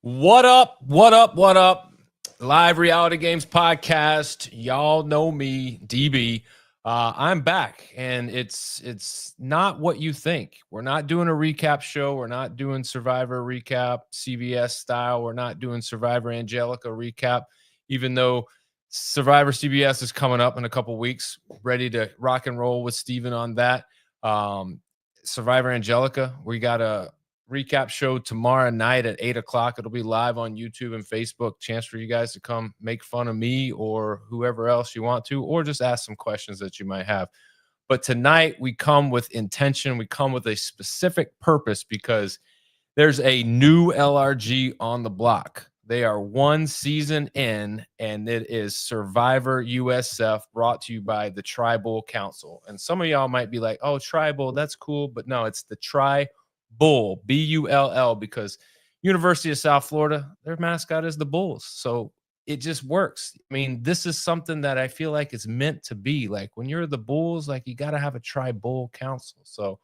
What up? What up? What up? Live Reality Games Podcast. Y'all know me, DB. I'm back, and it's not what you think. We're not doing a recap show. We're not doing Survivor recap, CBS style. We're not doing Survivor Angelica recap, even though Survivor CBS is coming up in a couple weeks. Ready to rock and roll with Steven on that. Survivor Angelica, we got a recap show tomorrow night at 8:00. It'll be live on YouTube and Facebook. Chance for you guys to come make fun of me or whoever else you want to, or just ask some questions that you might have. But tonight we come with intention. We come with a specific purpose because there's a new LRG on the block. They are one season in, and it is SurvivorUSF, brought to you by the TriBull Council. And some of y'all might be like, oh, TriBull, that's cool. But no, it's the TriBull, B-U-L-L, because University of South Florida, their mascot is the Bulls. So it just works. I mean, this is something that I feel like is meant to be. Like when you're the Bulls, like you got to have a TriBull Council. So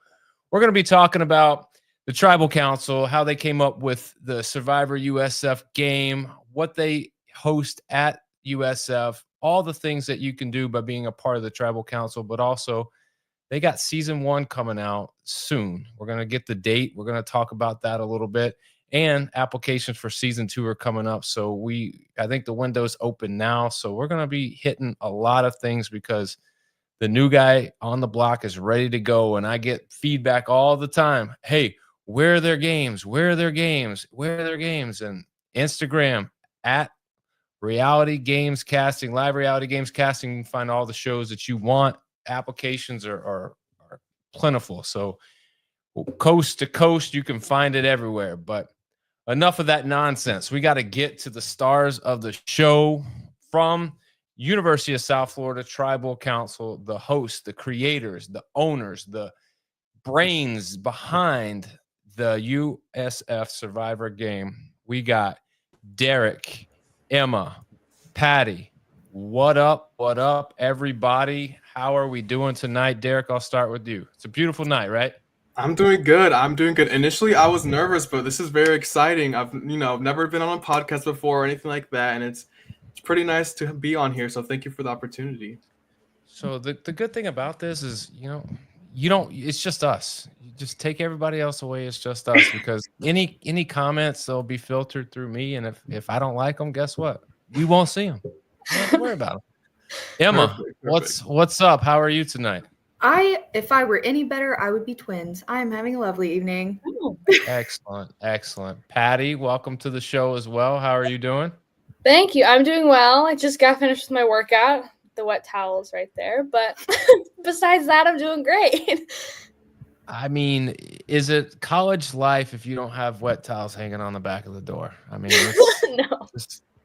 we're going to be talking about the TriBull Council, how they came up with the Survivor USF game, what they host at USF, all the things that you can do by being a part of the TriBull Council, but also they got season 1 coming out soon. We're going to get the date. We're going to talk about that a little bit. And applications for season 2 are coming up. So I think the window's open now. So we're going to be hitting a lot of things because the new guy on the block is ready to go. And I get feedback all the time. Hey, where are their games? Where are their games? Where are their games? And Instagram at Reality Games Casting, Live Reality Games Casting. You can find all the shows that you want. Applications are plentiful. So coast to coast, you can find it everywhere. But enough of that nonsense. We got to get to the stars of the show. From University of South Florida TriBull Council, the hosts, the creators, the owners, the brains behind the USF Survivor game. We got Derek, Emma, Patty. What up? What up, everybody? How are we doing tonight? Derek, I'll start with you. It's a beautiful night, right? I'm doing good. Initially, I was nervous, but this is very exciting. I've never been on a podcast before or anything like that, and it's pretty nice to be on here. So thank you for the opportunity. So the good thing about this is, you don't, it's just us. You just take everybody else away. It's just us, because any comments, they'll be filtered through me. And if I don't like them, guess what? We won't see them. Don't have to worry about them. Emma, Perfect. what's up? How are you tonight? If I were any better, I would be twins. I am having a lovely evening. Excellent. Patty, welcome to the show as well. How are you doing? Thank you. I'm doing well. I just got finished with my workout. The wet towels right there. But besides that, I'm doing great. I mean, is it college life if you don't have wet towels hanging on the back of the door? I mean, No.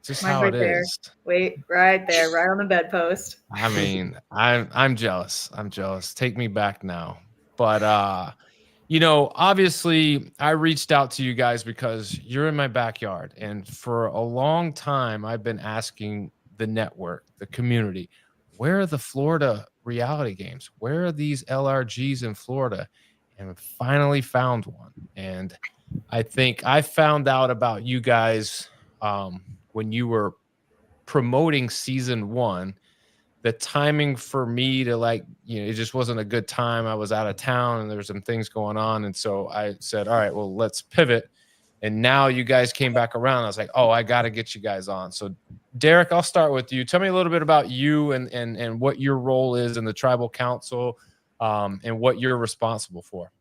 just Mine's how right it there. is. Wait, right there, right on the bedpost. I mean, I'm jealous. I'm jealous. Take me back now. But obviously I reached out to you guys because you're in my backyard. And for a long time, I've been asking the network, the community, where are the Florida reality games? Where are these LRGs in Florida? And we finally found one. And I think I found out about you guys when you were promoting season 1. The timing for me to it just wasn't a good time. I was out of town and there were some things going on. And so I said, all right, well, let's pivot. And now you guys came back around. I was like, oh, I got to get you guys on. So Derek, I'll start with you. Tell me a little bit about you and what your role is in the TriBull Council and what you're responsible for.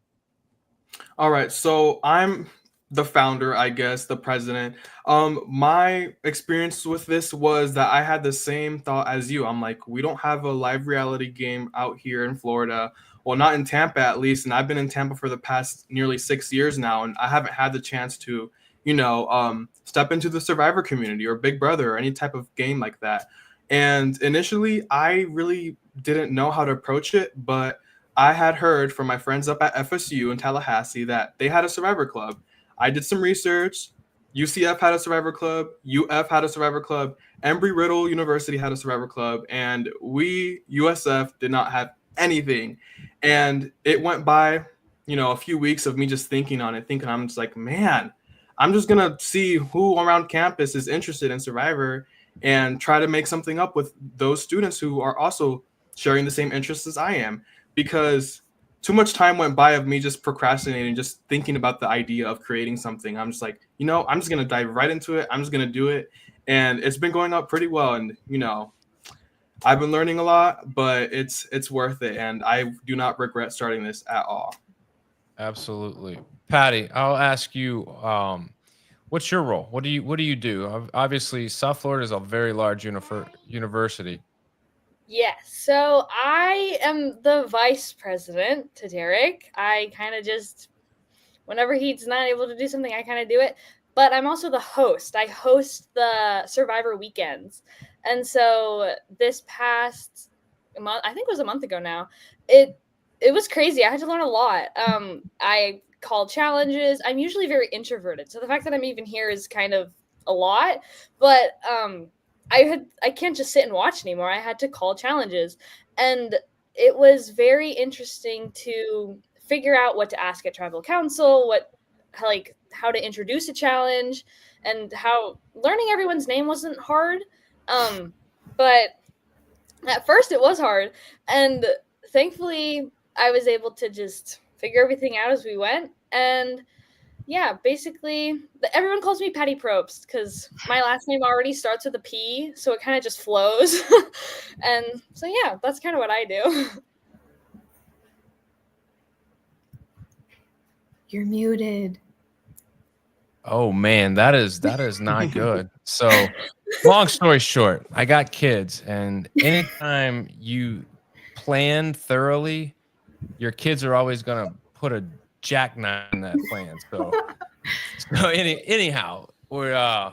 All right. So I'm the founder, I guess, the president. My experience with this was that I had the same thought as you. I'm like, we don't have a live reality game out here in Florida. Well, not in Tampa, at least. And I've been in Tampa for the past nearly 6 years now, and I haven't had the chance to, step into the Survivor community or Big Brother or any type of game like that. And initially, I really didn't know how to approach it, but I had heard from my friends up at FSU in Tallahassee that they had a Survivor Club. I did some research. UCF had a Survivor Club. UF had a Survivor Club. Embry-Riddle University had a Survivor Club. And we, USF, did not have anything. And it went by, a few weeks of me just thinking on it, I'm just like, man, I'm just gonna see who around campus is interested in Survivor and try to make something up with those students who are also sharing the same interests as I am. Because too much time went by of me just procrastinating, just thinking about the idea of creating something. I'm just like, I'm just gonna dive right into it. I'm just gonna do it, and it's been going up pretty well. And I've been learning a lot, but it's worth it, and I do not regret starting this at all. Absolutely. Patty, I'll ask you, what's your role? What do you do? Obviously, South Florida is a very large university. Yes, so I am the vice president to Derek. I kind of just, whenever he's not able to do something, I kind of do it. But I'm also the host. I host the Survivor weekends. And so this past month, I think it was a month ago now, it was crazy. I had to learn a lot. I call challenges. I'm usually very introverted. So the fact that I'm even here is kind of a lot. But I can't just sit and watch anymore. I had to call challenges. And it was very interesting to figure out what to ask at TriBull Council, how to introduce a challenge, and how learning everyone's name wasn't hard. But at first it was hard, and thankfully I was able to just figure everything out as we went. And yeah, basically everyone calls me Patty Probst because my last name already starts with a P, so it kind of just flows. And so yeah, that's kind of what I do. You're muted. Oh man, that is not good. So, long story short, I got kids, and anytime you plan thoroughly, your kids are always gonna put a jackknife in that plan. So anyhow, we're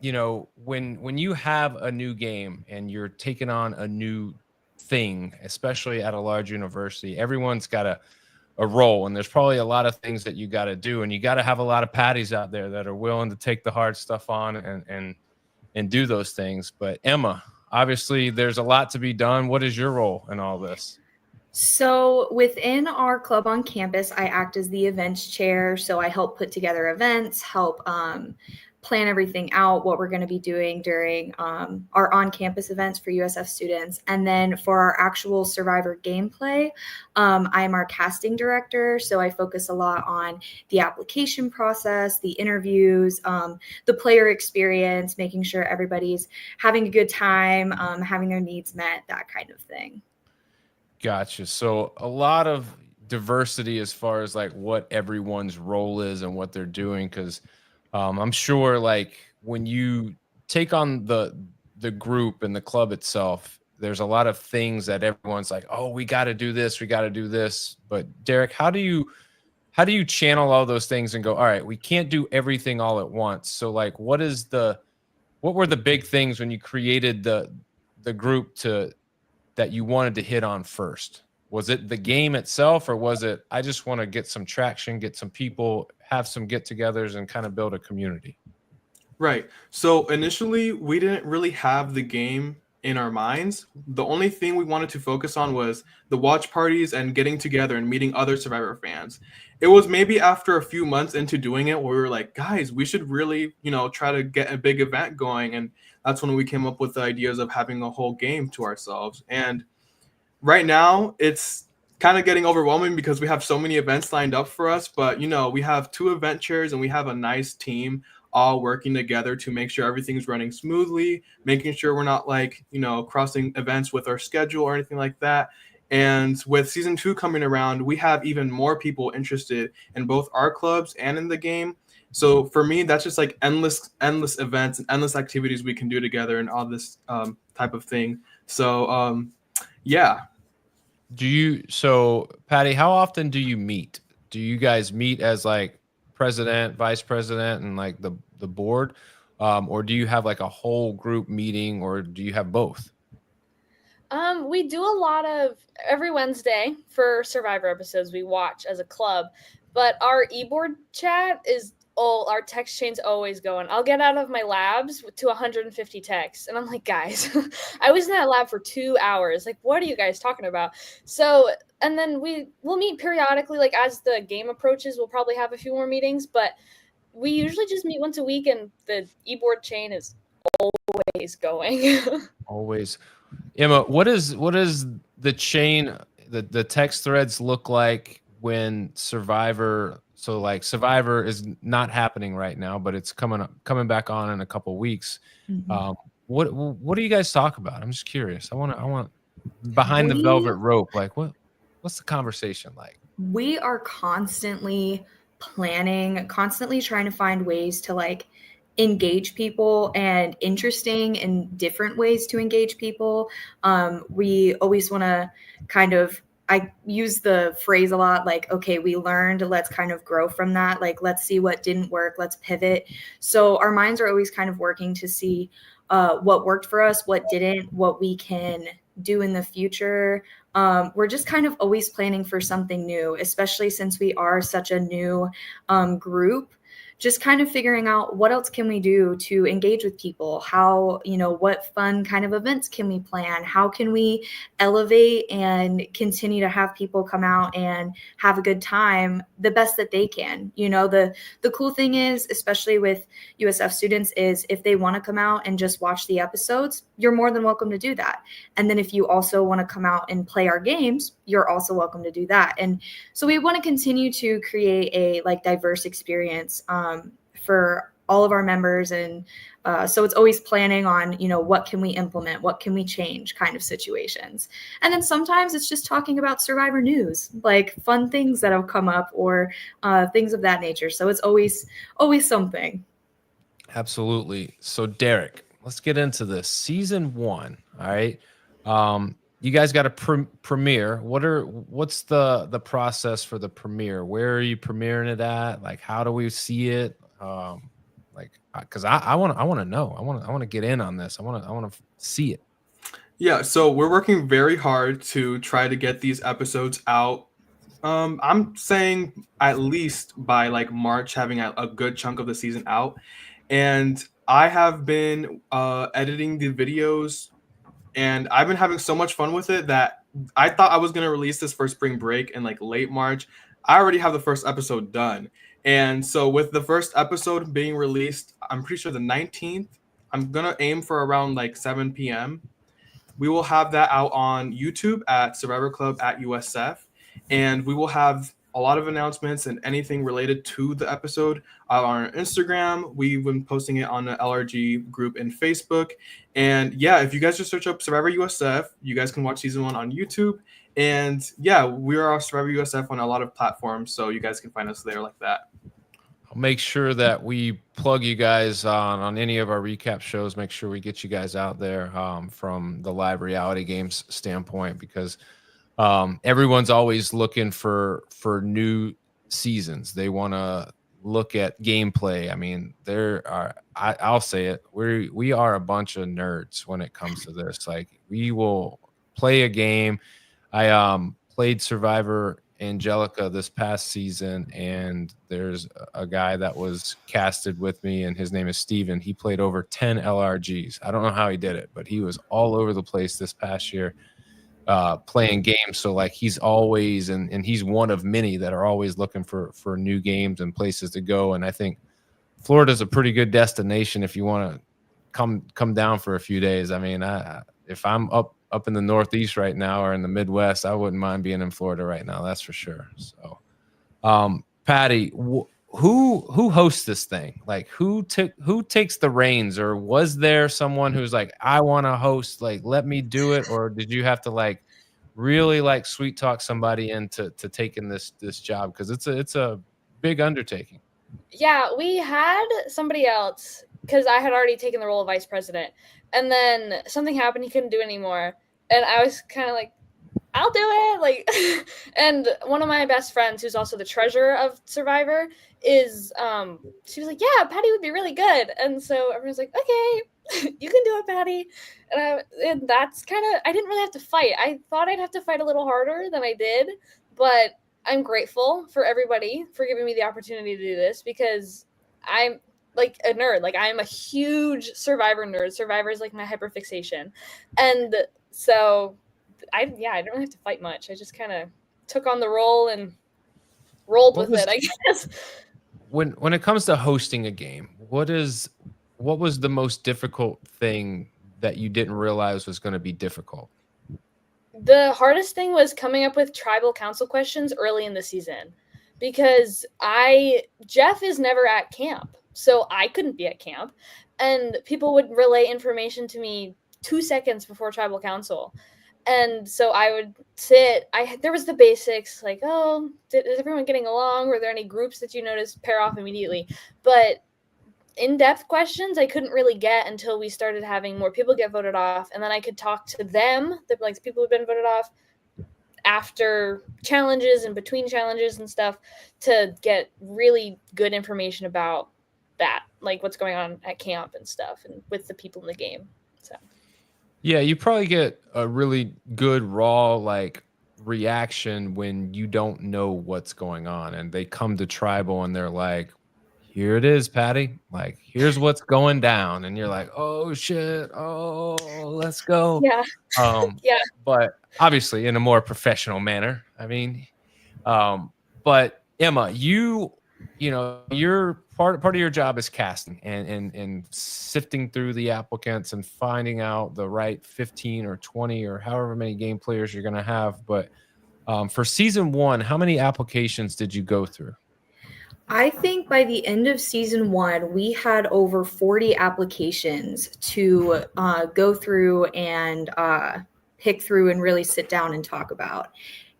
when you have a new game and you're taking on a new thing, especially at a large university, everyone's got a role, and there's probably a lot of things that you got to do, and you got to have a lot of patties out there that are willing to take the hard stuff on and do those things. But Emma, obviously there's a lot to be done. What is your role in all this? So within our club on campus, I act as the events chair. So I help put together events, help plan everything out, what we're going to be doing during our on-campus events for USF students. And then for our actual Survivor gameplay, I'm our casting director. So I focus a lot on the application process, the interviews, the player experience, making sure everybody's having a good time, having their needs met, that kind of thing. Gotcha. So a lot of diversity as far as like what everyone's role is and what they're doing, because I'm sure like when you take on the group and the club itself, there's a lot of things that everyone's like, oh, we got to do this, we got to do this. But Derek, how do you channel all those things and go, all right, we can't do everything all at once. So like, what were the big things when you created the group that you wanted to hit on first? Was it the game itself, or was it, I just want to get some traction, get some people, have some get-togethers, and kind of build a community? Right. So initially, we didn't really have the game in our minds. The only thing we wanted to focus on was the watch parties and getting together and meeting other Survivor fans. It was maybe after a few months into doing it where we were like, guys, we should really, try to get a big event going. And that's when we came up with the ideas of having a whole game to ourselves. And right now, it's kind of getting overwhelming because we have so many events lined up for us. But, we have 2 event chairs and we have a nice team all working together to make sure everything's running smoothly, making sure we're not crossing events with our schedule or anything like that. And with season 2 coming around, we have even more people interested in both our clubs and in the game. So for me, that's just like endless events and endless activities we can do together and all this type of thing. So yeah. So Patty, how often do you meet? Do you guys meet as like president, vice president, and like the board? Or do you have like a whole group meeting, or do you have both? We do a lot of every Wednesday for Survivor episodes we watch as a club, but our e-board chat is our text chain's always going. I'll get out of my labs to 150 texts, and I'm like, guys, I was in that lab for 2 hours. Like, what are you guys talking about? So, and then we'll meet periodically. Like as the game approaches, we'll probably have a few more meetings, but we usually just meet once a week, and the e-board chain is always going. Always. Emma, what is the chain, the text threads look like when Survivor, so like Survivor is not happening right now, but it's coming back on in a couple weeks. What do you guys talk about? I'm just curious. I want behind the velvet rope, like what's the conversation like? We are constantly planning, constantly trying to find ways to like engage people and interesting and different ways to engage people. We always want to kind of, I use the phrase a lot, like, okay, we learned, let's kind of grow from that. Like, let's see what didn't work, let's pivot. So our minds are always kind of working to see what worked for us, what didn't, what we can do in the future. We're just kind of always planning for something new, especially since we are such a new group. Just kind of figuring out what else can we do to engage with people? How, what fun kind of events can we plan? How can we elevate and continue to have people come out and have a good time the best that they can? The cool thing is, especially with USF students, is if they want to come out and just watch the episodes, you're more than welcome to do that. And then if you also want to come out and play our games, you're also welcome to do that. And so we want to continue to create a diverse experience for all of our members. And so it's always planning on, what can we implement? What can we change kind of situations? And then sometimes it's just talking about Survivor news, like fun things that have come up or things of that nature. So it's always something. Absolutely. So Derek, let's get into this. Season 1. All right. You guys got a premiere. What's the process for the premiere? Where are you premiering it at? Like, how do we see it? Because I want to know. I want to get in on this. I want to see it. Yeah, so we're working very hard to try to get these episodes out. I'm saying at least by like March, having a good chunk of the season out. And I have been editing the videos, and I've been having so much fun with it that I thought I was going to release this for spring break in like late March. I already have the first episode done. And so with the first episode being released, I'm pretty sure the 19th, I'm going to aim for around like 7 p.m. We will have that out on YouTube at Survivor Club at USF. And we will have a lot of announcements and anything related to the episode on our Instagram. We've been posting it on the LRG group in Facebook. And yeah, if you guys just search up Survivor USF, you guys can watch season 1 on YouTube. And yeah, we are Survivor USF on a lot of platforms, so you guys can find us there like that. I'll make sure that we plug you guys on any of our recap shows. Make sure we get you guys out there from the live reality games standpoint, because everyone's always looking for new seasons. They want to look at gameplay. I mean, I'll say it, we are a bunch of nerds when it comes to this. Like, we will play a game. I played Survivor Angelica this past season, and there's a guy that was casted with me, and his name is Steven. He played over 10 LRGs. I don't know how he did it, but he was all over the place this past year playing games. So like, he's always and he's one of many that are always looking for new games and places to go. And I think Florida's a pretty good destination if you want to come down for a few days. I mean, if I'm up in the Northeast right now or in the Midwest, I wouldn't mind being in Florida right now. That's for sure. So, Patty, who hosts this thing? Like, who takes the reins? Or was there someone who's like, I want to host, like, let me do it? Or did you have to like really like sweet talk somebody into taking this job? Because it's a big undertaking. Yeah, we had somebody else because I had already taken the role of vice president, and then something happened. He couldn't do it anymore, and I was kind of like, I'll do it. Like, and one of my best friends, who's also the treasurer of Survivor, is she was like, yeah, Patty would be really good. And so everyone's like, okay, you can do it, Patty. And that's kind of, I didn't really have to fight. I thought I'd have to fight a little harder than I did, but I'm grateful for everybody for giving me the opportunity to do this, because I'm like a nerd. Like, I'm a huge Survivor nerd. Survivor is like my hyperfixation. And so I didn't really have to fight much. I just kind of took on the role and rolled with it, I guess. when it comes to hosting a game, what was the most difficult thing that you didn't realize was going to be difficult? The hardest thing was coming up with TriBull Council questions early in the season, because Jeff is never at camp, so I couldn't be at camp, and people would relay information to me 2 seconds before TriBull Council. And so I would sit. There was the basics, like, oh, is everyone getting along? Were there any groups that you noticed pair off immediately? But in-depth questions I couldn't really get until we started having more people get voted off, and then I could talk to them, the people who've been voted off, after challenges and between challenges and stuff, to get really good information about that, like what's going on at camp and stuff, and with the people in the game. So Yeah, you probably get a really good raw reaction when you don't know what's going on and they come to TriBull and they're like, here it is, Patty. Like, here's what's going down. And you're like, oh shit. Oh, let's go. yeah. Yeah. But obviously in a more professional manner. I mean, but Emma, your part of your job is casting and sifting through the applicants and finding out the right 15 or 20 or however many game players you're going to have. But for season 1, how many applications did you go through? I think by the end of season 1, we had over 40 applications to go through and pick through and really sit down and talk about.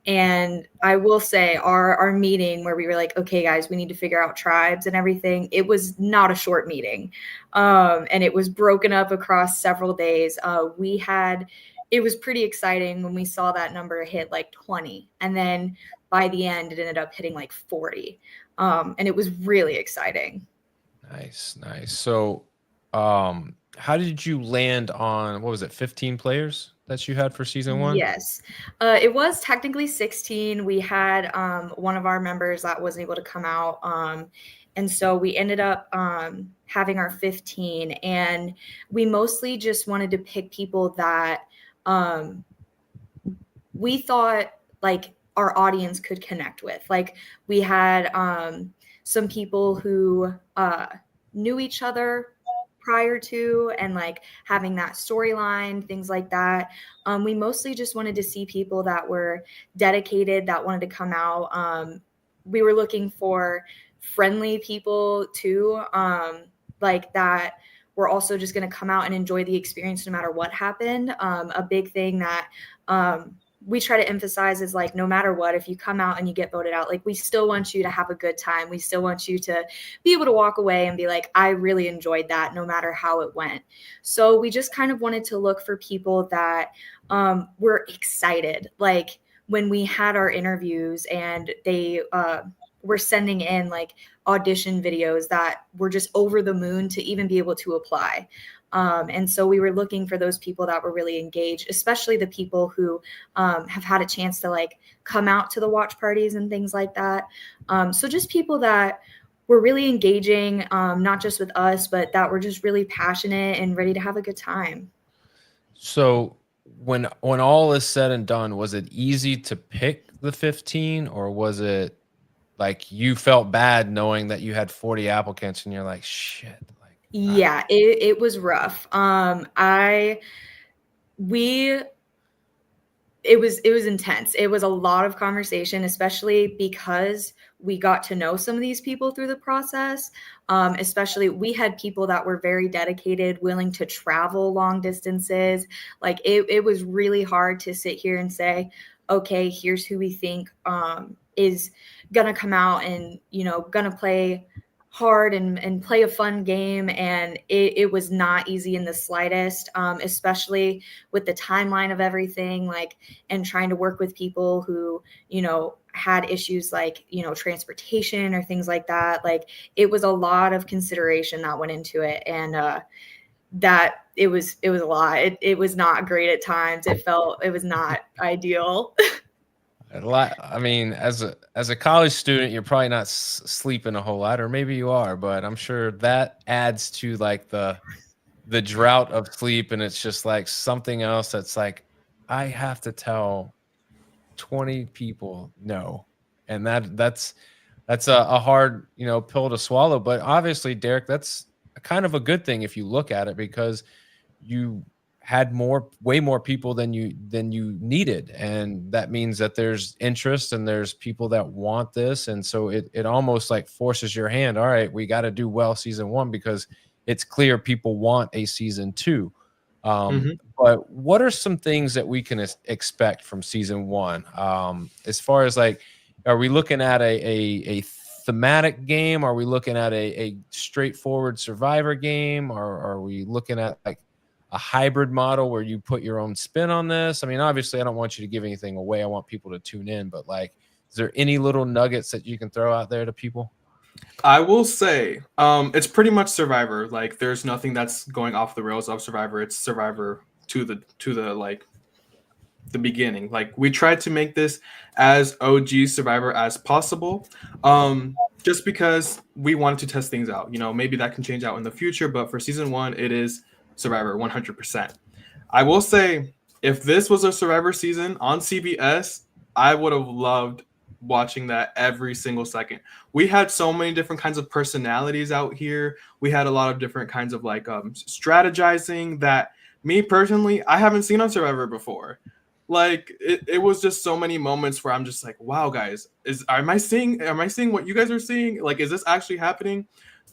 And I will say our meeting where we were like, okay, guys, we need to figure out tribes and everything. It was not a short meeting. And it was broken up across several days. It was pretty exciting when we saw that number hit like 20. And then by the end, it ended up hitting like 40. And it was really exciting. Nice. So how did you land on, what was it, 15 players that you had for season 1? Yes. It was technically 16. We had one of our members that wasn't able to come out. And so we ended up having our 15. And we mostly just wanted to pick people that we thought like our audience could connect with. Like we had some people who knew each other prior to, and like having that storyline, things like that. We mostly just wanted to see people that were dedicated, that wanted to come out. We were looking for friendly people too, like that were also just going to come out and enjoy the experience no matter what happened. A big thing that we try to emphasize is like, no matter what, if you come out and you get voted out, like we still want you to have a good time. We still want you to be able to walk away and be like, I really enjoyed that, no matter how it went. So we just kind of wanted to look for people that were excited. Like when we had our interviews and they were sending in like audition videos that were just over the moon to even be able to apply. And so we were looking for those people that were really engaged, especially the people who have had a chance to like come out to the watch parties and things like that. So just people that were really engaging, not just with us, but that were just really passionate and ready to have a good time. So when all is said and done, was it easy to pick the 15, or was it like you felt bad knowing that you had 40 applicants and you're like, shit? Yeah, it was rough. It was intense. It was a lot of conversation, especially because we got to know some of these people through the process. Especially we had people that were very dedicated, willing to travel long distances. Like it was really hard to sit here and say, okay, here's who we think is gonna come out and, gonna play hard and play a fun game. And it was not easy in the slightest, especially with the timeline of everything, like, and trying to work with people who, had issues like, transportation or things like that. Like it was a lot of consideration that went into it. And that it was a lot. It was not great at times. It was not ideal. I mean, as a college student, you're probably not sleeping a whole lot, or maybe you are, but I'm sure that adds to like the drought of sleep. And it's just like something else that's like, I have to tell 20 people no. And that's That's a hard, pill to swallow. But obviously, Derek, that's kind of a good thing if you look at it, because you had way more people than you needed, and that means that there's interest and there's people that want this, and so it almost like forces your hand. All right, we got to do well season 1 because it's clear people want a season 2. Mhm. But what are some things that we can expect from season 1? As far as like, are we looking at a thematic game? Are we looking at a straightforward survivor game? Or are we looking at like a hybrid model where you put your own spin on this? I mean, obviously, I don't want you to give anything away. I want people to tune in. But like, is there any little nuggets that you can throw out there to people? I will say, it's pretty much Survivor. Like, there's nothing that's going off the rails of Survivor. It's Survivor to the like the beginning. Like, we tried to make this as OG Survivor as possible, just because we wanted to test things out. Maybe that can change out in the future, but for season 1, it is Survivor 100%. I will say, if this was a Survivor season on CBS, I would have loved watching that every single second. We had so many different kinds of personalities out here. We had a lot of different kinds of like strategizing that me personally, I haven't seen on Survivor before. Like, it was just so many moments where I'm just like, wow, guys, am I seeing what you guys are seeing? Like, is this actually happening?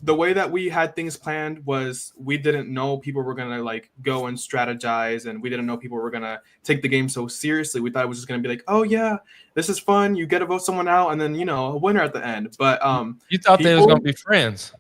The way that we had things planned was we didn't know people were gonna like go and strategize, and we didn't know people were gonna take the game so seriously. We thought it was just gonna be like, oh yeah, this is fun. You get to vote someone out, and then a winner at the end. But You thought they was gonna be friends.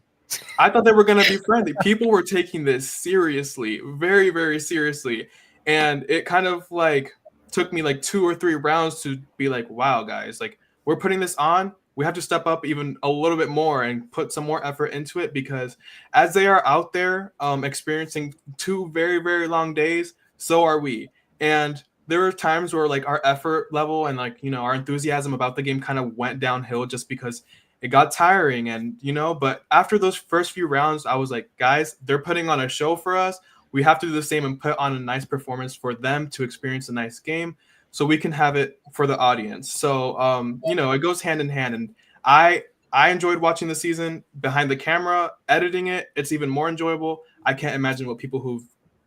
I thought they were gonna be friendly. People were taking this seriously, very, very seriously, and it kind of like took me like 2 or 3 rounds to be like, wow, guys, like, we're putting this on. We have to step up even a little bit more and put some more effort into it, because as they are out there experiencing 2 very, very long days, so are we. And there were times where like our effort level and like, our enthusiasm about the game kind of went downhill just because it got tiring. And but after those first few rounds, I was like, guys, they're putting on a show for us. We have to do the same and put on a nice performance for them to experience a nice game, so we can have it for the audience. So it goes hand in hand. And I enjoyed watching the season behind the camera, editing it. It's even more enjoyable. I can't imagine what people who've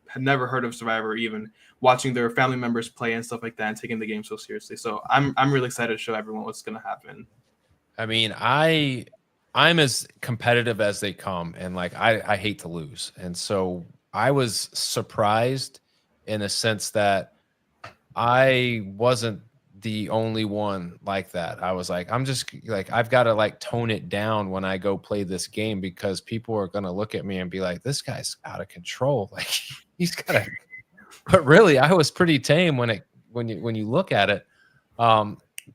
had never heard of Survivor, even watching their family members play and stuff like that and taking the game so seriously. So I'm really excited to show everyone what's gonna happen. I mean, I'm as competitive as they come, and like I hate to lose. And so I was surprised in a sense that I wasn't the only one like that. I was like, I'm just like, I've got to like tone it down when I go play this game, because people are going to look at me and be like, this guy's out of control. Like, he's got to, but really I was pretty tame when you look at it.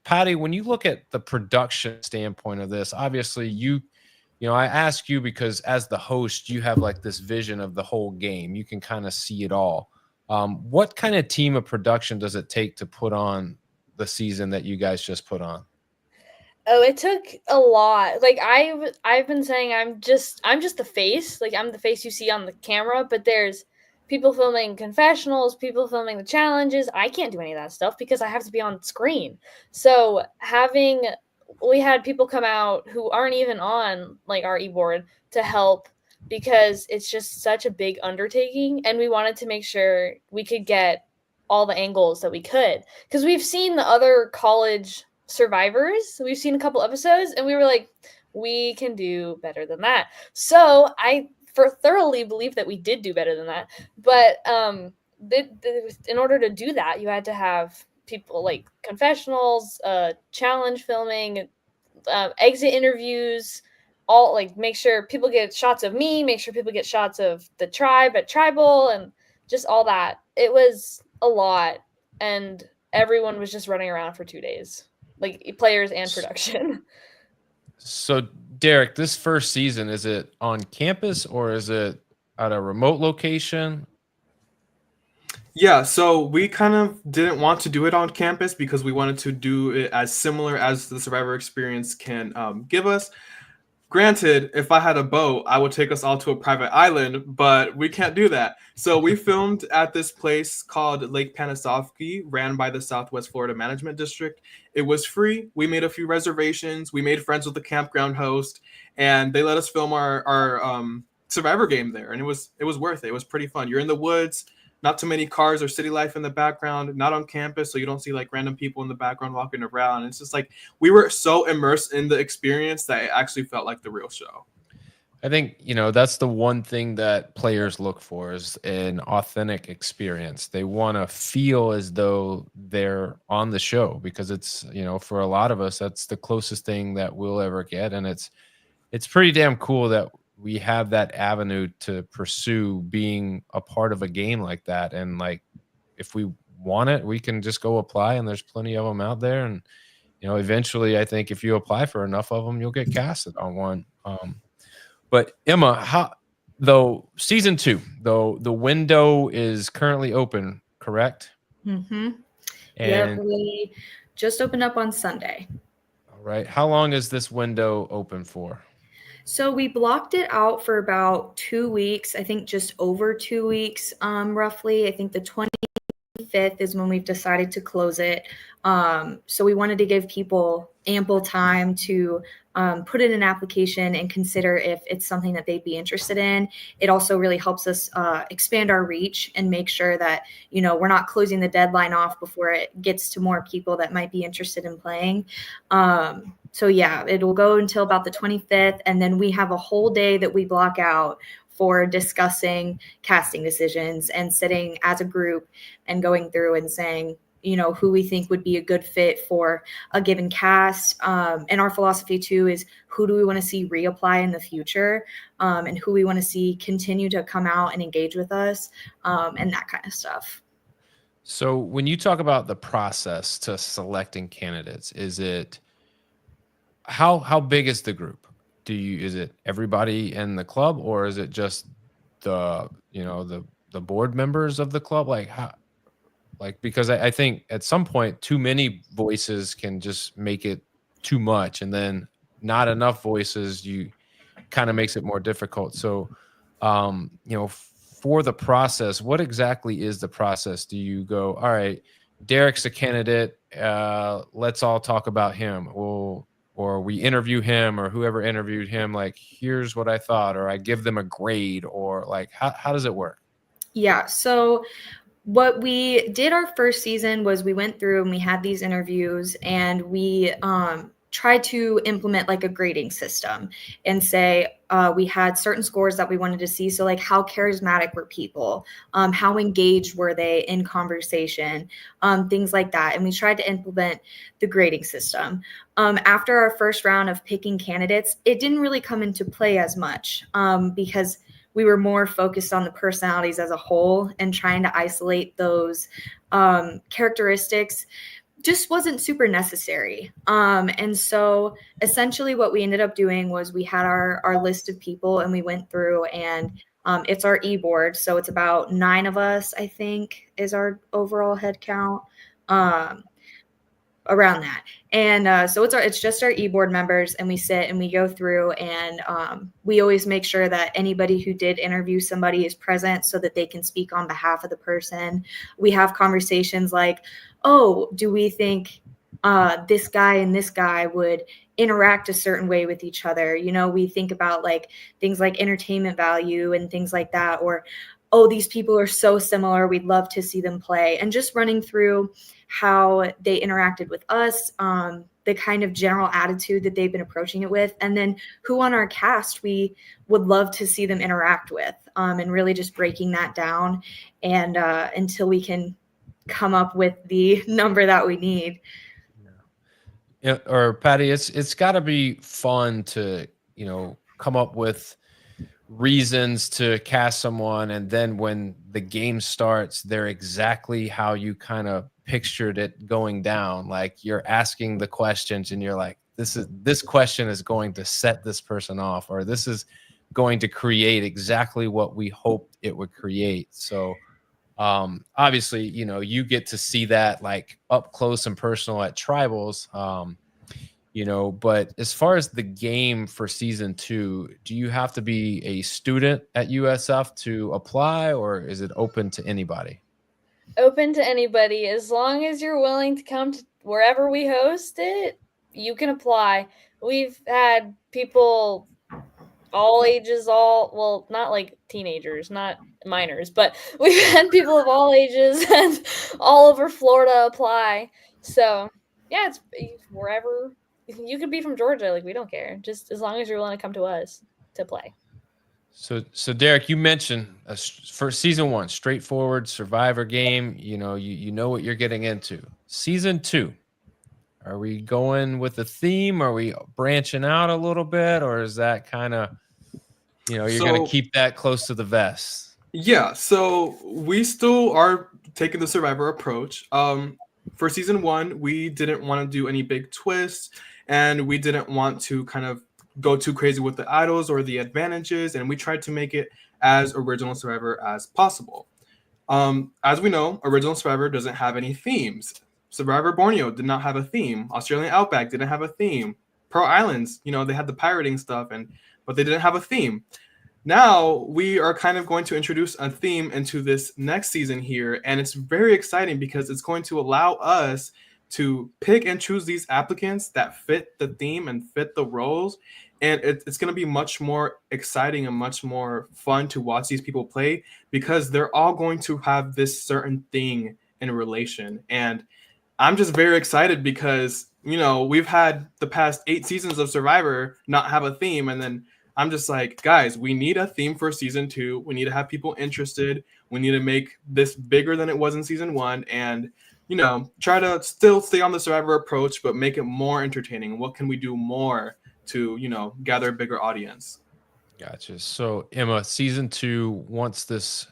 Patty, when you look at the production standpoint of this, obviously I ask you because as the host, you have like this vision of the whole game. You can kind of see it all. What kind of team of production does it take to put on the season that you guys just put on? Oh, it took a lot. Like I've been saying, I'm just the face. Like, I'm the face you see on the camera, but there's people filming confessionals, people filming the challenges. I can't do any of that stuff because I have to be on screen. So we had people come out who aren't even on like our e-board to help, because it's just such a big undertaking, and we wanted to make sure we could get all the angles that we could, because we've seen the other college survivors. We've seen a couple episodes and we were like, we can do better than that. So I thoroughly believe that we did do better than that. But in order to do that, you had to have people like confessionals, challenge filming, exit interviews, all like make sure people get shots of me, make sure people get shots of the tribe at TriBull, and just all that. It was a lot, and everyone was just running around for 2 days, like players and production. So Derek, this first season, is it on campus or is it at a remote location? Yeah, so we kind of didn't want to do it on campus because we wanted to do it as similar as the Survivor experience can give us. Granted, if I had a boat, I would take us all to a private island, but we can't do that. So we filmed at this place called Lake Panasoffkee, ran by the Southwest Florida Management District. It was free. We made a few reservations. We made friends with the campground host, and they let us film our Survivor game there, and it was worth it. It was pretty fun. You're in the woods. Not too many cars or city life in the background, not on campus, so you don't see like random people in the background walking around. It's just like we were so immersed in the experience that it actually felt like the real show. I think, that's the one thing that players look for is an authentic experience. They want to feel as though they're on the show because it's, for a lot of us, that's the closest thing that we'll ever get. And it's pretty damn cool that we have that avenue to pursue being a part of a game like that. And like, if we want it, we can just go apply, and there's plenty of them out there. And, eventually I think if you apply for enough of them, you'll get casted on one. But Emma, season 2, the window is currently open, correct? Mm-hmm. And we just opened up on Sunday. All right. How long is this window open for? So we blocked it out for about 2 weeks. I think just over 2 weeks, roughly. I think the 25th is when we've decided to close it. So we wanted to give people ample time to put in an application and consider if it's something that they'd be interested in. It also really helps us expand our reach and make sure that, we're not closing the deadline off before it gets to more people that might be interested in playing. So yeah, it'll go until about the 25th. And then we have a whole day that we block out for discussing casting decisions and sitting as a group and going through and saying, who we think would be a good fit for a given cast. And our philosophy too is who do we want to see reapply in the future, and who we want to see continue to come out and engage with us, and that kind of stuff. So when you talk about the process to selecting candidates, is it how big is the group? Is it everybody in the club, or is it just the board members of the club? Like how? Because I think at some point too many voices can just make it too much, and then not enough voices kind of makes it more difficult. So, for the process, what exactly is the process? Do you go, all right, Derek's a candidate, let's all talk about him, or we interview him, or whoever interviewed him, like, here's what I thought, or I give them a grade, or like, how does it work? Yeah. So what we did our first season was we went through and we had these interviews, and we tried to implement like a grading system and say we had certain scores that we wanted to see. So like how charismatic were people, how engaged were they in conversation, things like that. And we tried to implement the grading system. After our first round of picking candidates, it didn't really come into play as much because we were more focused on the personalities as a whole, and trying to isolate those characteristics just wasn't super necessary. And so essentially what we ended up doing was we had our list of people, and we went through, and it's our e-board. So it's about 9 of us, I think, is our overall head count. Around that. And so it's just our e-board members, and we sit and we go through, and we always make sure that anybody who did interview somebody is present so that they can speak on behalf of the person. We have conversations like, oh, do we think this guy and this guy would interact a certain way with each other? We think about like things like entertainment value and things like that, or, oh, these people are so similar, we'd love to see them play. And just running through how they interacted with us, the kind of general attitude that they've been approaching it with, and then who on our cast we would love to see them interact with, and really just breaking that down and until we can come up with the number that we need. Yeah. Or Patty, it's got to be fun to come up with reasons to cast someone, and then when the game starts, they're exactly how you kind of pictured it going down. Like you're asking the questions, and you're like, this question is going to set this person off, or this is going to create exactly what we hoped it would create. So obviously, you get to see that like up close and personal at tribals. But as far as the game for season 2, do you have to be a student at USF to apply, or is it open to anybody? Open to anybody. As long as you're willing to come to wherever we host it, you can apply. We've had people all ages, well, not like teenagers, not minors, but we've had people of all ages and all over Florida apply. So yeah, it's wherever. You could be from Georgia, like we don't care, just as long as you're willing to come to us to play. So Derek, you mentioned for season 1, straightforward survivor game. You know what you're getting into. Season 2, are we going with a theme? Are we branching out a little bit, or is that kind of, you're going to keep that close to the vest? Yeah, so we still are taking the survivor approach. For season 1, we didn't want to do any big twists, and we didn't want to kind of go too crazy with the idols or the advantages, and we tried to make it as original Survivor as possible. As we know, original Survivor doesn't have any themes. Survivor Borneo did not have a theme. Australian Outback didn't have a theme. Pearl Islands, they had the pirating stuff, but they didn't have a theme. Now we are kind of going to introduce a theme into this next season here, and it's very exciting because it's going to allow us to pick and choose these applicants that fit the theme and fit the roles. And it's going to be much more exciting and much more fun to watch these people play because they're all going to have this certain thing in relation. And I'm just very excited because, we've had the past 8 seasons of Survivor not have a theme. And then I'm just like, guys, we need a theme for season 2. We need to have people interested. We need to make this bigger than it was in season 1. And, try to still stay on the Survivor approach, but make it more entertaining. What can we do more to, gather a bigger audience? Gotcha. So Emma, season 2, once this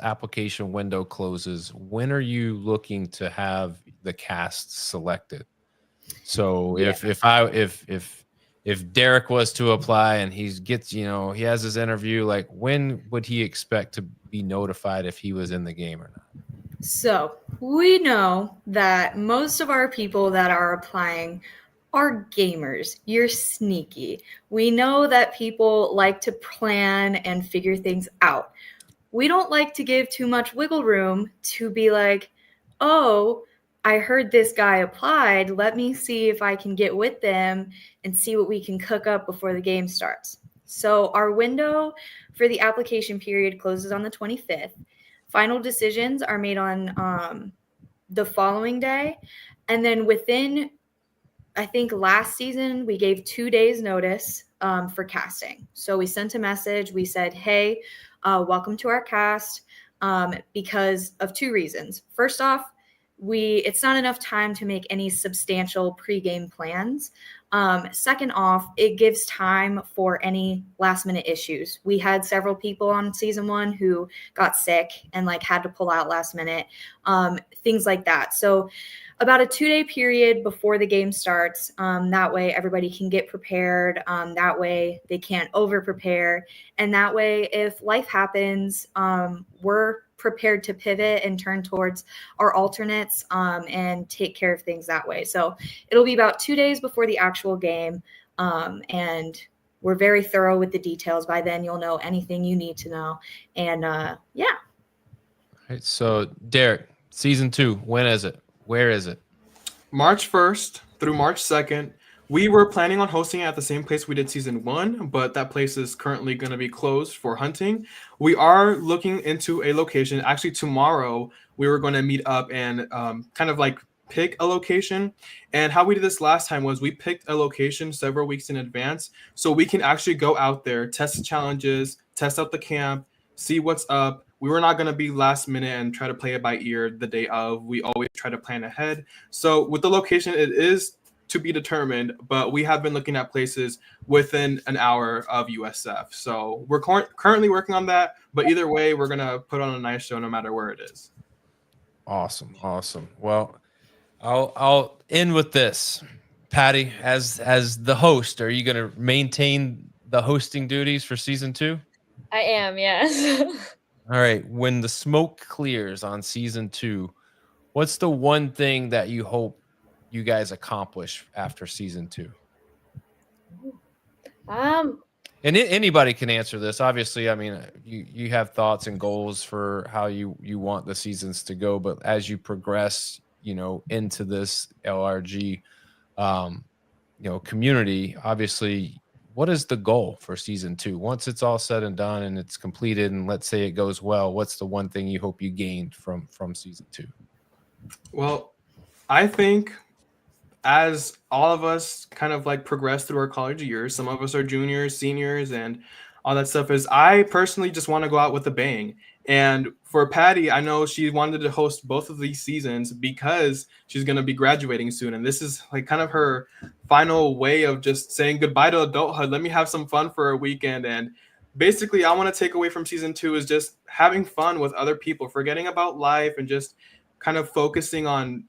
application window closes, when are you looking to have the cast selected? So if Derek was to apply and he gets, he has his interview, like when would he expect to be notified if he was in the game or not? So we know that most of our people that are applying are gamers. You're sneaky. We know that people like to plan and figure things out. We don't like to give too much wiggle room to be like, oh, I heard this guy applied. Let me see if I can get with them and see what we can cook up before the game starts. So our window for the application period closes on the 25th. Final decisions are made on the following day. And then within, I think last season, we gave 2 days notice for casting. So we sent a message. We said, hey, welcome to our cast because of 2 reasons. First off, it's not enough time to make any substantial pregame plans. Second off, it gives time for any last minute issues. We had several people on season 1 who got sick and had to pull out last minute, things like that. So about a 2-day period before the game starts. That way everybody can get prepared. That way they can't over prepare. And that way, if life happens, we're prepared to pivot and turn towards our alternates and take care of things that way. So it'll be about 2 days before the actual game. And we're very thorough with the details. By then you'll know anything you need to know. And yeah. All right, so Derek, season 2, when is it? Where is it? March 1st through March 2nd. We were planning on hosting it at the same place we did season 1, but that place is currently going to be closed for hunting. We are looking into a location. Actually, tomorrow we were going to meet up and kind of pick a location. And how we did this last time was we picked a location several weeks in advance so we can actually go out there, test the challenges, test out the camp, see what's up. We were not going to be last minute and try to play it by ear the day of. We always try to plan ahead. So with the location, it is to be determined, but we have been looking at places within an hour of USF. So we're currently working on that, but either way, we're going to put on a nice show no matter where it is. Awesome. Well, I'll end with this. Patty, as the host, are you going to maintain the hosting duties for season 2? I am, yes. All right. When the smoke clears on season 2, what's the one thing that you hope you guys accomplish after season 2? And anybody can answer this. Obviously, I mean, you have thoughts and goals for how you want the seasons to go, but as you progress, into this LRG, community, obviously, what is the goal for season 2? Once it's all said and done and it's completed, and let's say it goes well, what's the one thing you hope you gained from season 2? Well, I think as all of us kind of like progress through our college years, some of us are juniors, seniors, and all that stuff, is I personally just want to go out with a bang. And for Patty, I know she wanted to host both of these seasons because she's going to be graduating soon. And this is like kind of her final way of just saying goodbye to adulthood. Let me have some fun for a weekend. And basically, I want to take away from season 2 is just having fun with other people, forgetting about life and just kind of focusing on,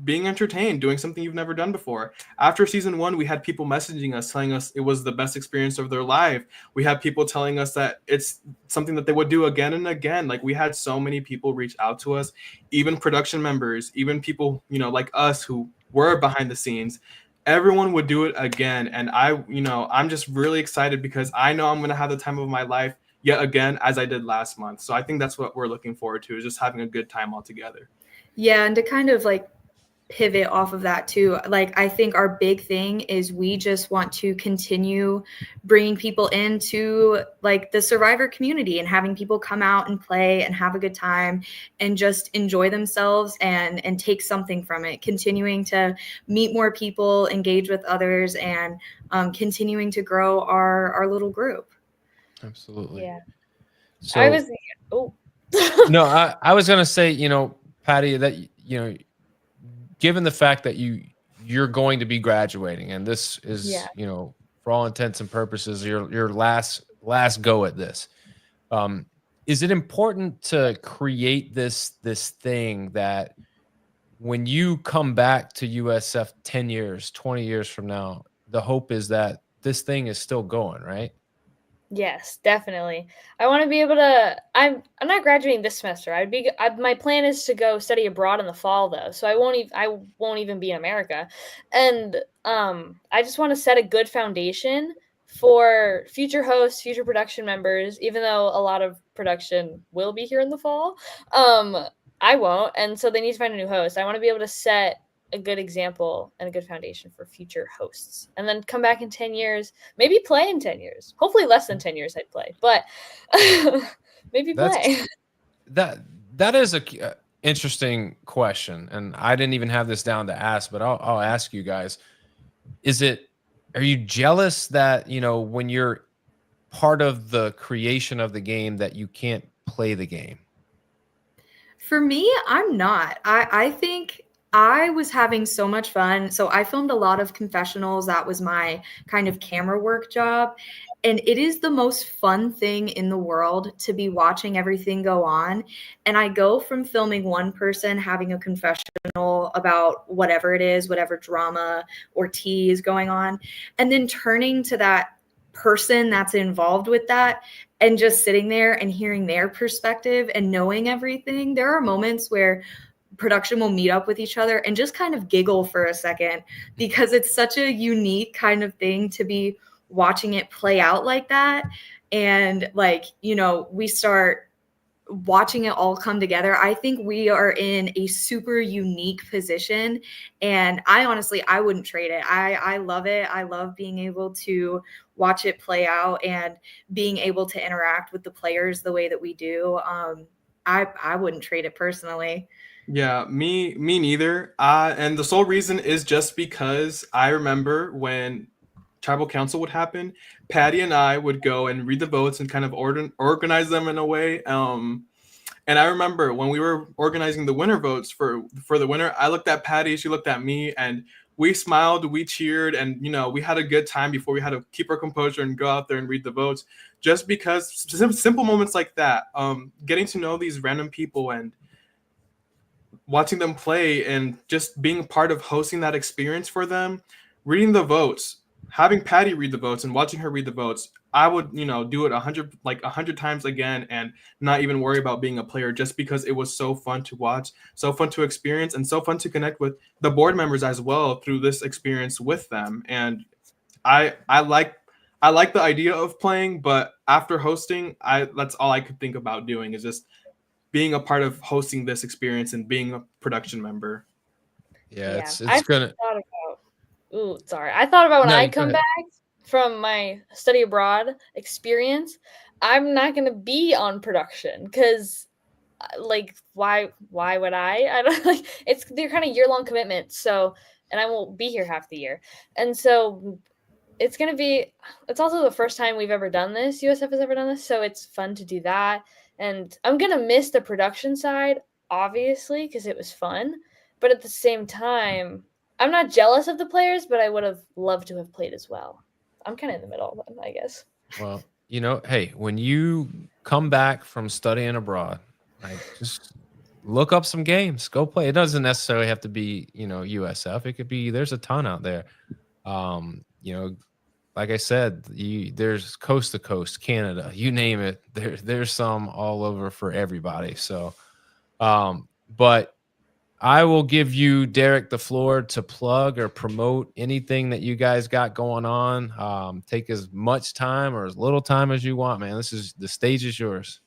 being entertained, doing something you've never done before. After season 1, we had people messaging us, telling us it was the best experience of their life. We had people telling us that it's something that they would do again and again. Like, we had so many people reach out to us, even production members, even people, like us who were behind the scenes. Everyone would do it again. And I'm just really excited because I know I'm going to have the time of my life yet again, as I did last month. So I think that's what we're looking forward to, is just having a good time all together. Yeah, and to kind of like pivot off of that too, like I think our big thing is we just want to continue bringing people into like the Survivor community and having people come out and play and have a good time and just enjoy themselves and take something from it, continuing to meet more people, engage with others, and continuing to grow our little group. Absolutely. Yeah. So I was no, I was gonna say, Patty, that given the fact that you're going to be graduating, and this is for all intents and purposes your last go at this, is it important to create this thing that when you come back to USF 10 years, 20 years from now, the hope is that this thing is still going, right? Yes, definitely. I want to be able to. I'm not graduating this semester. My plan is to go study abroad in the fall, though. So I won't even be in America, and I just want to set a good foundation for future hosts, future production members. Even though a lot of production will be here in the fall, I won't, and so they need to find a new host. I want to be able to set a good example and a good foundation for future hosts, and then come back in 10 years, maybe play in 10 years, hopefully less than 10 years I'd play, but maybe play. That is a interesting question, and I didn't even have this down to ask, but I'll ask you guys, are you jealous that, when you're part of the creation of the game, that you can't play the game? For me, I'm not. I think I was having so much fun. So I filmed a lot of confessionals. That was my kind of camera work job. And it is the most fun thing in the world to be watching everything go on. And I go from filming one person having a confessional about whatever it is, whatever drama or tea is going on, and then turning to that person that's involved with that and just sitting there and hearing their perspective and knowing everything. There are moments where production will meet up with each other and just kind of giggle for a second, because it's such a unique kind of thing to be watching it play out like that. And like, we start watching it all come together. I think we are in a super unique position, and I wouldn't trade it. I love it. I love being able to watch it play out and being able to interact with the players the way that we do. I wouldn't trade it personally. Yeah, me neither. And the sole reason is just because I remember when TriBull Council would happen, Patty and I would go and read the votes and kind of organize them in a way. And I remember when we were organizing the winner votes for the winner, I looked at Patty, she looked at me, and we smiled, we cheered, and we had a good time before we had to keep our composure and go out there and read the votes. Just because simple moments like that, getting to know these random people and watching them play and just being part of hosting that experience for them, reading the votes, having Patty read the votes and watching her read the votes, I would, do it 100 times again and not even worry about being a player, just because it was so fun to watch, so fun to experience, and so fun to connect with the board members as well through this experience with them. And I like I like the idea of playing, but after hosting, that's all I could think about doing is just being a part of hosting this experience and being a production member. Yeah, Yeah, it's gonna. thought about. Ooh, sorry. I thought about when No, I go come ahead. back from my study abroad experience, I'm not gonna be on production because, like, why would I don't like they're kind of year-long commitments. So, and I won't be here half the year, and so it's gonna be. It's also the first time we've ever done this. USF has ever done this, so it's fun to do that. And I'm gonna miss the production side, obviously, because it was fun. But at the same time, I'm not jealous of the players, but I would have loved to have played as well. I'm kind of in the middle, I guess. Well, hey, when you come back from studying abroad, like just look up some games, go play. It doesn't necessarily have to be, USF. It could be there's a ton out there. Like I said, there's coast to coast, Canada, you name it. There's some all over for everybody. So, but I will give you, Derek, the floor to plug or promote anything that you guys got going on. Take as much time or as little time as you want, man. The stage is yours.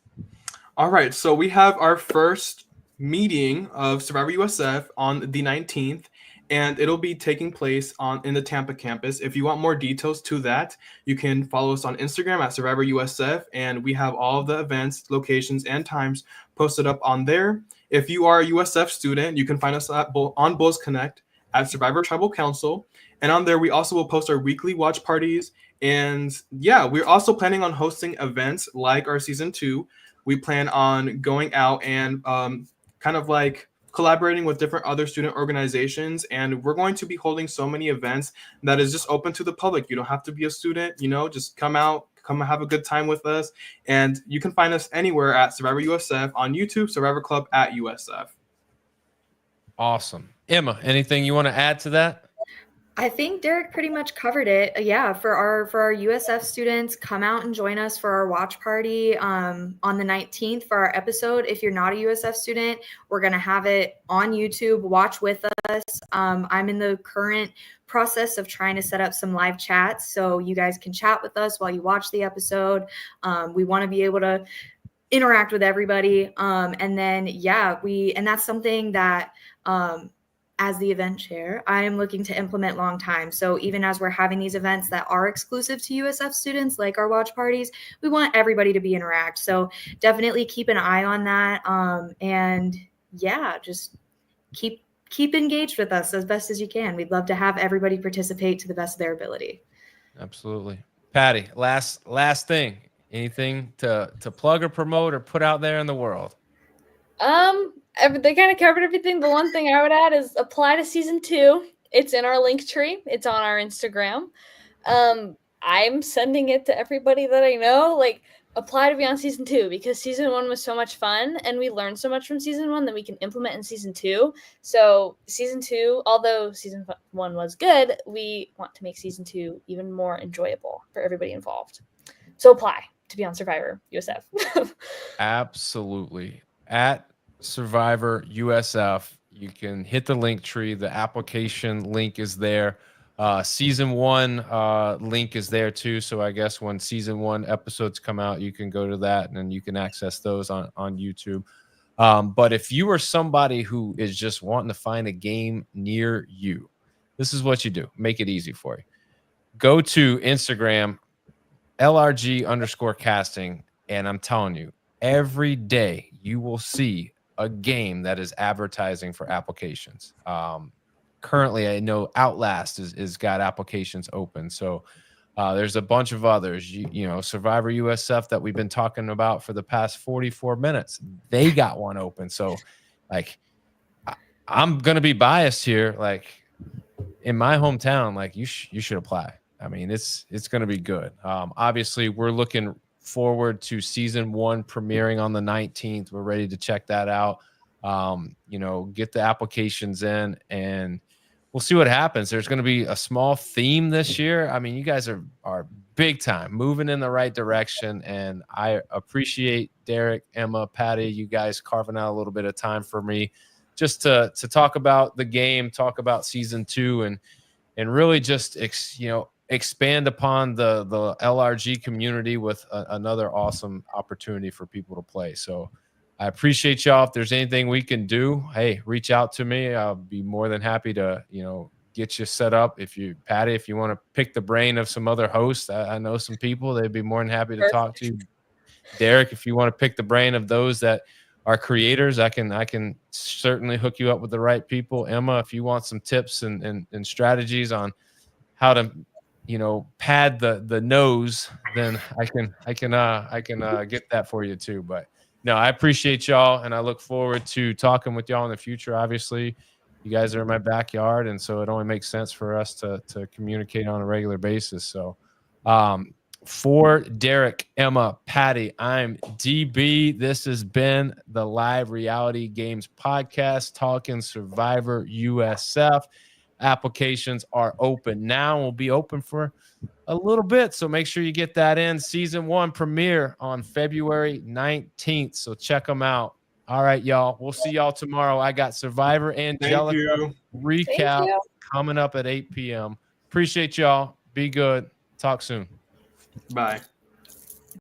All right, so we have our first meeting of Survivor USF on the 19th, and it'll be taking place in the Tampa campus. If you want more details to that, you can follow us on Instagram at SurvivorUSF, and we have all of the events, locations, and times posted up on there. If you are a USF student, you can find us on Bulls Connect at Survivor TriBull Council, and on there we also will post our weekly watch parties. And yeah, we're also planning on hosting events like our season 2. We plan on going out and kind of like collaborating with different other student organizations. And we're going to be holding so many events that is just open to the public. You don't have to be a student, just come out, come have a good time with us. And you can find us anywhere at Survivor USF on YouTube, Survivor Club at USF. Awesome. Emma, anything you want to add to that? I think Derek pretty much covered it. Yeah, for our USF students, come out and join us for our watch party on the 19th for our episode. If you're not a USF student, we're going to have it on YouTube. Watch with us. I'm in the current process of trying to set up some live chats so you guys can chat with us while you watch the episode. We want to be able to interact with everybody. And then, and that's something that as the event chair, I am looking to implement long time. So even as we're having these events that are exclusive to USF students, like our watch parties, we want everybody to be interact. So definitely keep an eye on that. And yeah, just keep engaged with us as best as you can. We'd love to have everybody participate to the best of their ability. Absolutely. Patty, last thing, anything to plug or promote or put out there in the world? They kind of covered everything. The one thing I would add is apply to season 2. It's in our link tree. It's on our Instagram. I'm sending it to everybody that I know. Like, apply to be on season 2 because season 1 was so much fun and we learned so much from season 1 that we can implement in season 2. So season 2, although season 1 was good, we want to make season 2 even more enjoyable for everybody involved. So apply to be on Survivor USF. Absolutely. At Survivor USF, you can hit the link tree. The application link is there. Season 1 link is there too. So I guess when season 1 episodes come out, you can go to that and then you can access those on YouTube. But if you are somebody who is just wanting to find a game near you, this is what you do. Make it easy for you. Go to Instagram, LRG_casting. And I'm telling you, every day you will see a game that is advertising for applications. Currently, I know Outlast is got applications open. So there's a bunch of others. Survivor USF that we've been talking about for the past 44 minutes. They got one open. So, like, I'm gonna be biased here. Like, in my hometown, like you should apply. I mean, it's gonna be good. Obviously, we're looking forward to season 1 premiering on the 19th. We're ready to check that out. Get the applications in and we'll see what happens. There's going to be a small theme this year. I mean, you guys are big time moving in the right direction. And I appreciate Derek, Emma, Patty, you guys carving out a little bit of time for me just to talk about the game, talk about season 2 and really just, expand upon the LRG community with another awesome opportunity for people to play. So I appreciate y'all. If there's anything we can do, hey, reach out to me. I'll be more than happy to, get you set up. If you, Patty, if you want to pick the brain of some other hosts, I know some people, they'd be more than happy to talk to you. Derek, if you want to pick the brain of those that are creators, I can certainly hook you up with the right people. Emma, if you want some tips and strategies on how to, pad the nose, then I can get that for you too. But no, I appreciate y'all, and I look forward to talking with y'all in the future. Obviously, you guys are in my backyard, and so it only makes sense for us to communicate on a regular basis. So, for Derek, Emma, Patty, I'm DB. This has been the Live Reality Games Podcast, talking Survivor USF. Applications are open now. Will be open for a little bit, so make sure you get that in. Season 1 premiere on February 19th, so check them out. All right, y'all. We'll see y'all tomorrow. I got Survivor Angelica recap coming up at 8 p.m. Appreciate y'all. Be good. Talk soon. Bye.